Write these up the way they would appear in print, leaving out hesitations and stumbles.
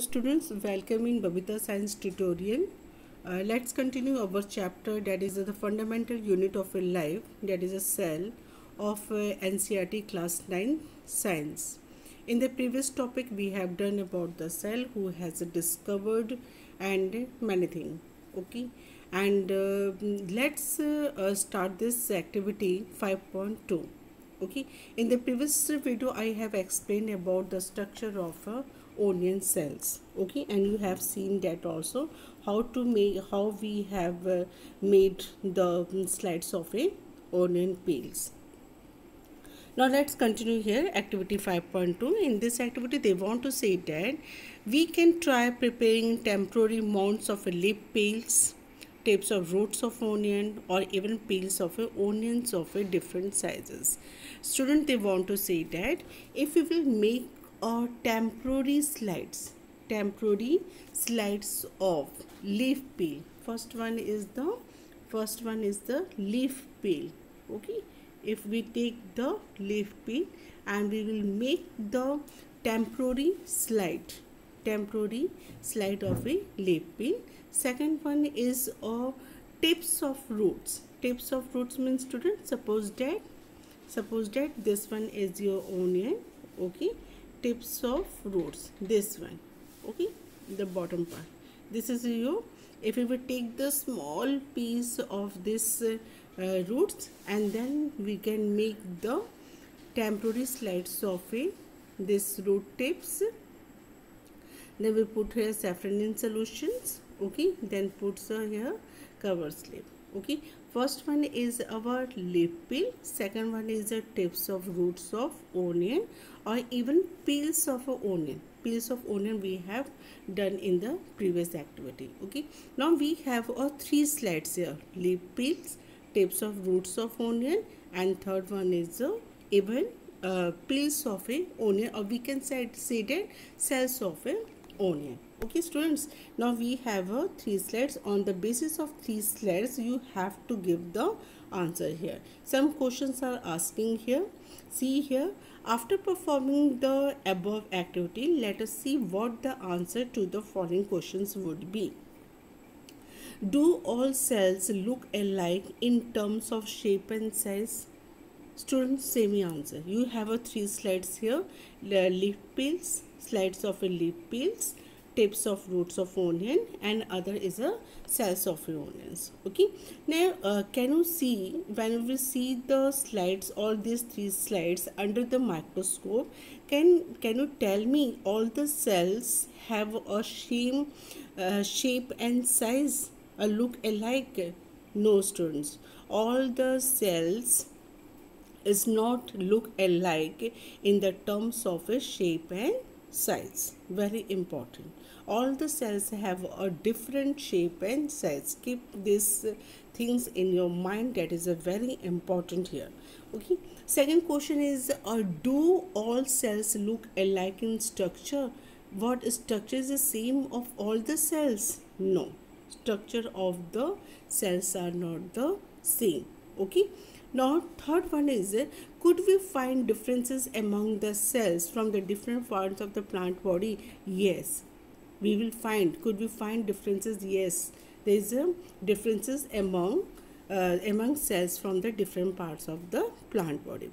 Students, welcome in Babita Science tutorial. Let's continue our chapter, that is the fundamental unit of a life, that is a cell of NCERT class 9 science. In the previous topic we have done about the cell, who has discovered and many things. Okay, and let's start this activity 5.2. Okay, in the previous video I have explained about the structure of onion cells. Okay, and you have seen that also how we have made the slides of a onion peels. Now let's continue here, activity 5.2. In this activity they want to say that we can try preparing temporary mounds of leaf peels, tips of roots of onion, or even peels of onions of different sizes. Student, they want to say that if we will make temporary slides of leaf peel. First one is the leaf peel. Okay, if we take the leaf peel and we will make the temporary slide of a leaf peel. Second one is tips of roots. Tips of roots means, students, suppose that this one is your onion. Okay, tips of roots, this one. Okay, the bottom part, this is your, if we will take the small piece of this roots, and then we can make the temporary slides of this root tips. Then we put here safranin solutions. Okay, then put here cover slip. Okay, first one is our leaf peel, second one is the tips of roots of onion, or even peels of onion. Peels of onion we have done in the previous activity. Okay, now we have three slides here: leaf peels, tips of roots of onion, and third one is even peels of a onion, or we can say that cells of a onion. Okay, students, now we have three slides. On the basis of three slides you have to give the answer here. Some questions are asking here. See here, after performing the above activity, let us see what the answer to the following questions would be. Do all cells look alike in terms of shape and size? Students, say me answer. You have three slides here: leaf peels, slides of leaf peels, tips of roots of onion, and other is cells of onions. Okay, now can you see, when we see the slides, all these three slides under the microscope, can you tell me all the cells have a shape and size look alike? No, students, all the cells is not look alike in the terms of a shape and size. Very important. All the cells have a different shape and size. Keep these things in your mind. That is a very important here. Okay. Second question is, do all cells look alike in structure? What structure is the same of all the cells? No. Structure of the cells are not the same. Okay. Now third one is, could we find differences among the cells from the different parts of the plant body? Yes, we will find. Could we find differences? Yes, there is differences among cells from the different parts of the plant body.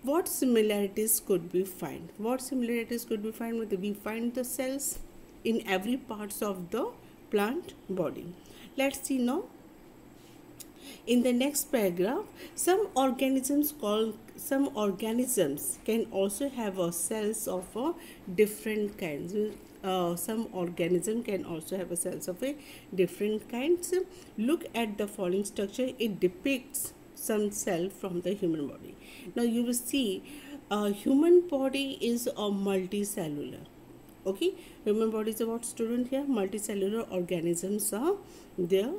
What similarities could we find? What similarities could we find? We find the cells in every parts of the plant body. Let's see now. In the next paragraph, some organisms can also have cells of different kinds. Some organism can also have cells of different kinds. Look at the following structure. It depicts some cell from the human body. Now you will see, human body is a multicellular. Okay, human body is about, student, here multicellular organisms are there,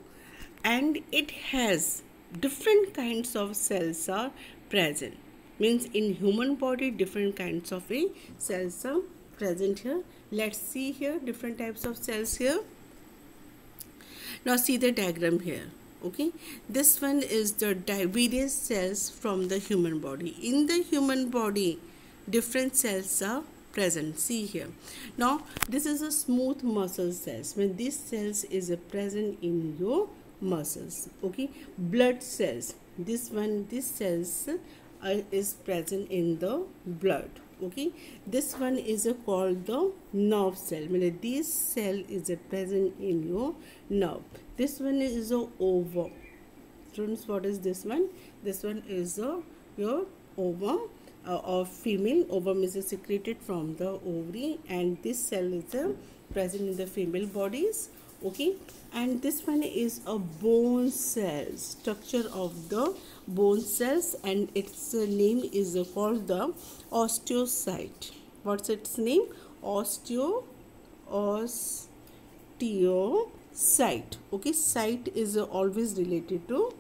and it has different kinds of cells are present. Means in human body different kinds of cells are present here. Let's see here different types of cells here. Now see the diagram here. Okay, this one is the various cells from the human body. In the human body different cells are present. See here. Now this is a smooth muscle cells. When this cells is a present in your muscles. Okay, blood cells. This cells is present in the blood. Okay, this one is called the nerve cell. Meaning this cell is present in your nerve. This one is a ova. Students, what is this one? This one is your ova. Of female. Ovum is secreted from the ovary, and this cell is present in the female bodies. Okay, and this one is a bone cell, structure of the bone cells, and its name is called the osteocyte. What's its name? Osteocyte. Okay, site is always related to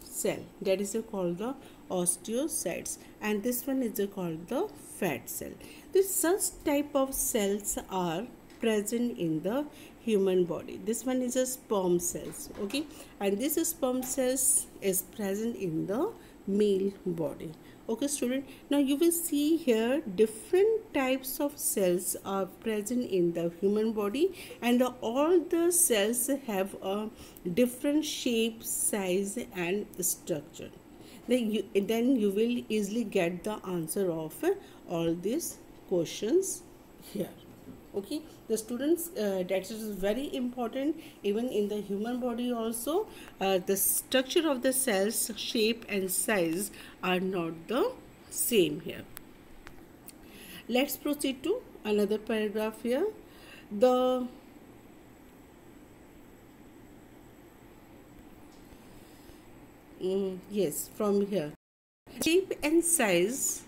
cell. That is called the osteocytes, and this one is called the fat cell. This such type of cells are present in the human body. This one is a sperm cells. Okay, and this sperm cells is present in the male body. Okay student, now you will see here different types of cells are present in the human body, and all the cells have a different shape, size and structure. Then you will easily get the answer of all these questions here. Okay, the students, that is very important. Even in the human body also, the structure of the cells, shape and size are not the same here. Let's proceed to another paragraph here. Yes, from here, shape and size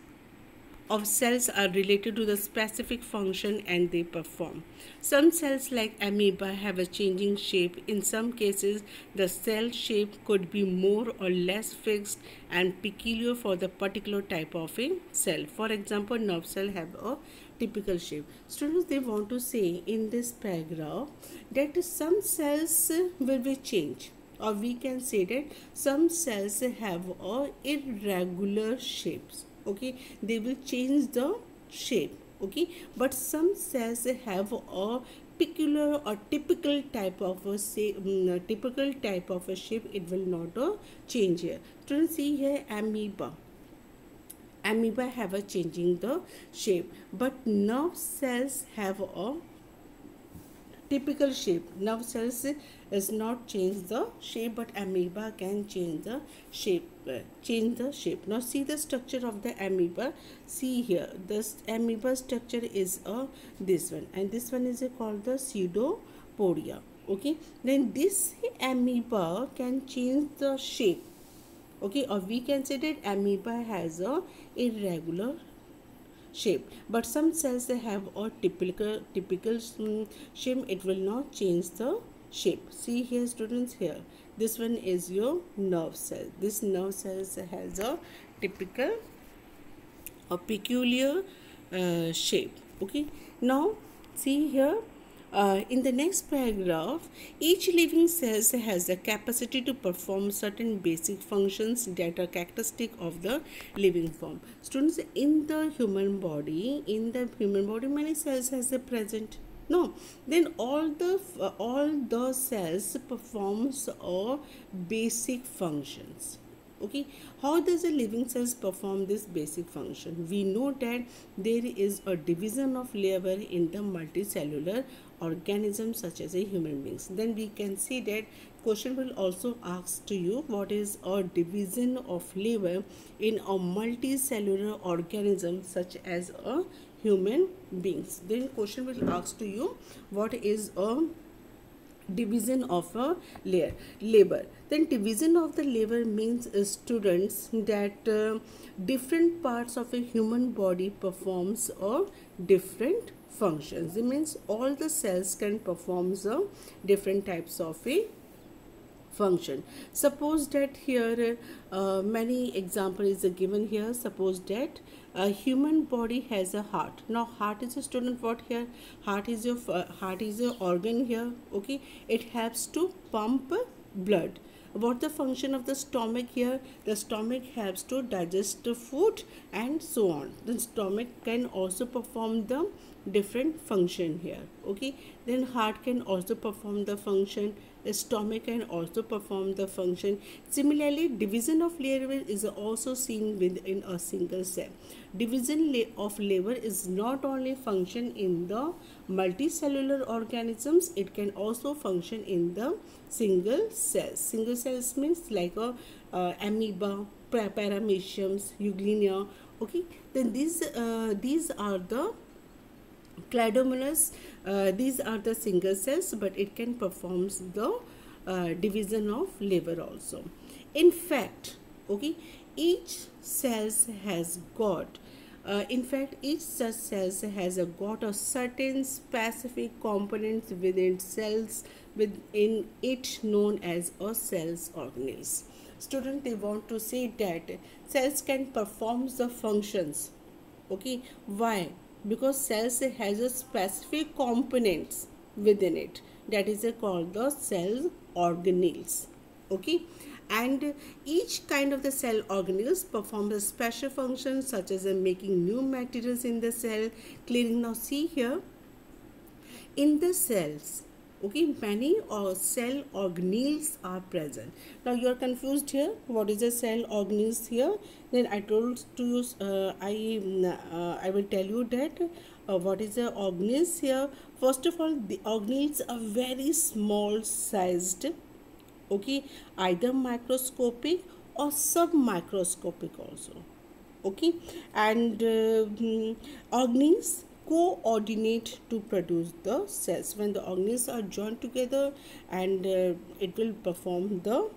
of cells are related to the specific function and they perform. Some cells like amoeba have a changing shape. In some cases, the cell shape could be more or less fixed and peculiar for the particular type of a cell. For example, nerve cell have a typical shape. Students, they want to say in this paragraph that some cells will be changed, or we can say that some cells have a irregular shapes. Okay, they will change the shape. Okay, but some cells have a peculiar or typical type of a shape. It will not change here. Students, see here amoeba have a changing the shape, but nerve cells have a typical shape. Nerve cells is not change the shape, but amoeba can change the shape. Now see the structure of the amoeba. See here, this amoeba structure is this one, and this one is called the pseudopodia. Okay, then this amoeba can change the shape. Okay, or we can say that amoeba has a irregular shape, but some cells they have a typical shape. It will not change the shape. See here students, here this one is your nerve cell. This nerve cells has a typical or peculiar shape. Okay, now see here, in the next paragraph, each living cell has the capacity to perform certain basic functions that are characteristic of the living form. Students, in the human body, many cells has a present. No, then all the cells performs a basic functions. Okay, how does a living cells perform this basic function? We know that there is a division of liver in the multicellular organisms such as a human beings. Then we can see that question will also ask to you what is a division of liver in a multicellular organism such as a human beings. Then question will ask to you what is a division of a liver. Then division of the liver means students that different parts of a human body performs a different functions. It means all the cells can perform different types of a function. Suppose that here many example is given here. Suppose that a human body has a heart. Now heart is a student what here? Heart is your organ here. Okay, it helps to pump blood. What the function of the stomach here? The stomach helps to digest the food and so on. The stomach can also perform the different function here. Okay, then heart can also perform the function. The stomach can also perform the function. Similarly, division of liver is also seen within a single cell. Division of liver is not only function in the multicellular organisms, it can also function in the single cells. Single cells means like a amoeba, parameciums, eugenia. Okay, then these are the cladomonas. These are the single cells, but it can perform the division of liver also. In fact, okay, each cells has got each such cells has got a certain specific components within cells within it known as a cells organelles. Student, they want to say that cells can perform the functions. Okay, why? Because cells has a specific components within it, that is called the cell organelles. Okay, and each kind of the cell organelles perform a special function such as making new materials in the cell, clearing. Now see here, in the cells, okay, many cell organelles are present. Now you are confused here, what is a cell organelles here? Then I told to you, I will tell you that what is the organelles here. First of all, the organelles are very small sized, okay, either microscopic or submicroscopic also. Okay, and organelles coordinate to produce the cells. When the organelles are joined together, and it will perform the,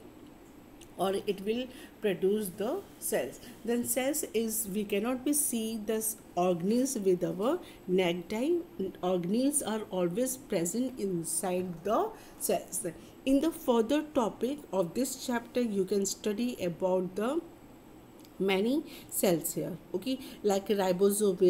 or it will produce the cells. Then cells is, we cannot be see this organelles with our naked eye. Organelles are always present inside the cells. In the further topic of this chapter, you can study about the many cells here, okay, like ribosomes,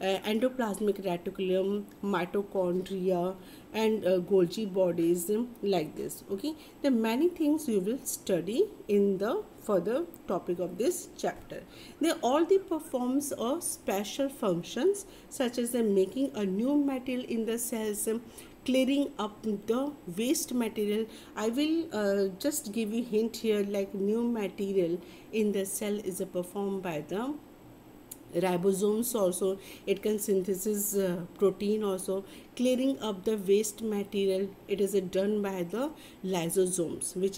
endoplasmic reticulum, mitochondria, and Golgi bodies, like this. Okay, the many things you will study in the further topic of this chapter. They all performs a special functions such as making a new material in the cells, clearing up the waste material. I will just give you hint here, like new material in the cell is performed by the ribosomes also. It can synthesis protein also. Clearing up the waste material, it is done by the lysosomes, which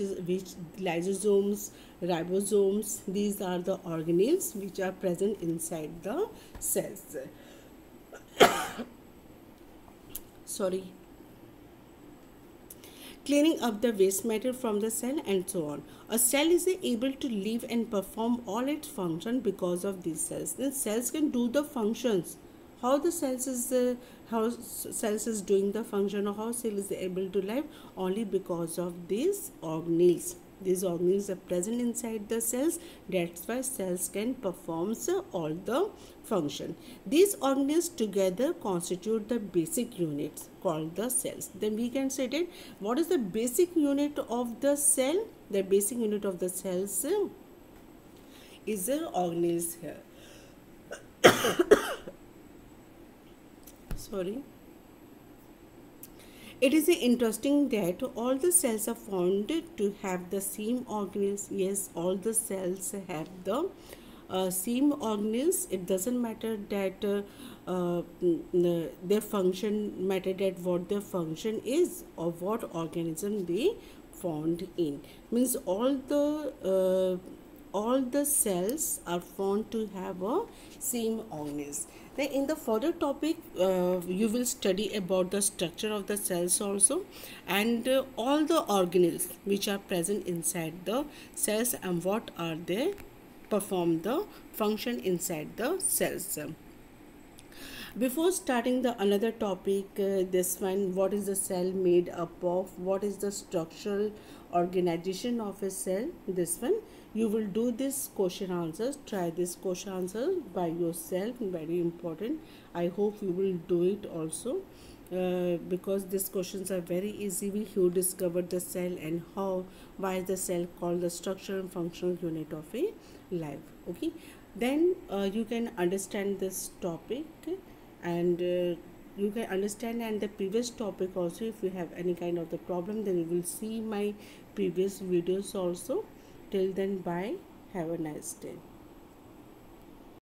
lysosomes, ribosomes, these are the organelles which are present inside the cells. Sorry, cleaning up the waste matter from the cell and so on. A cell is able to live and perform all its function because of these cells. Then cells can do the functions. How the cells is doing the function, or how cell is able to live, only because of these organelles. These organelles are present inside the cells. That's why cells can perform all the function. These organelles together constitute the basic units called the cells. Then we can say that what is the basic unit of the cell? The basic unit of the cells is the organelles here. Sorry. It is interesting that all the cells are found to have the same organelles. Yes, all the cells have the same organelles. It doesn't matter that their function, matter that what their function is or what organism they found in. Means all the cells are found to have a same organelles. Then in the further topic, you will study about the structure of the cells also, and all the organelles which are present inside the cells and what are they perform the function inside the cells. Before starting the another topic, this one, what is the cell made up of, what is the structural organization of a cell, this one you will do this question answers. Try this question answer by yourself, very important. I hope you will do it also. because these questions are very easy. Who discovered the cell and how, why is the cell called the structure and functional unit of a life. Okay, then you can understand this topic, and you can understand and the previous topic also. If you have any kind of the problem, then you will see my previous videos also. Till then, bye, have a nice day.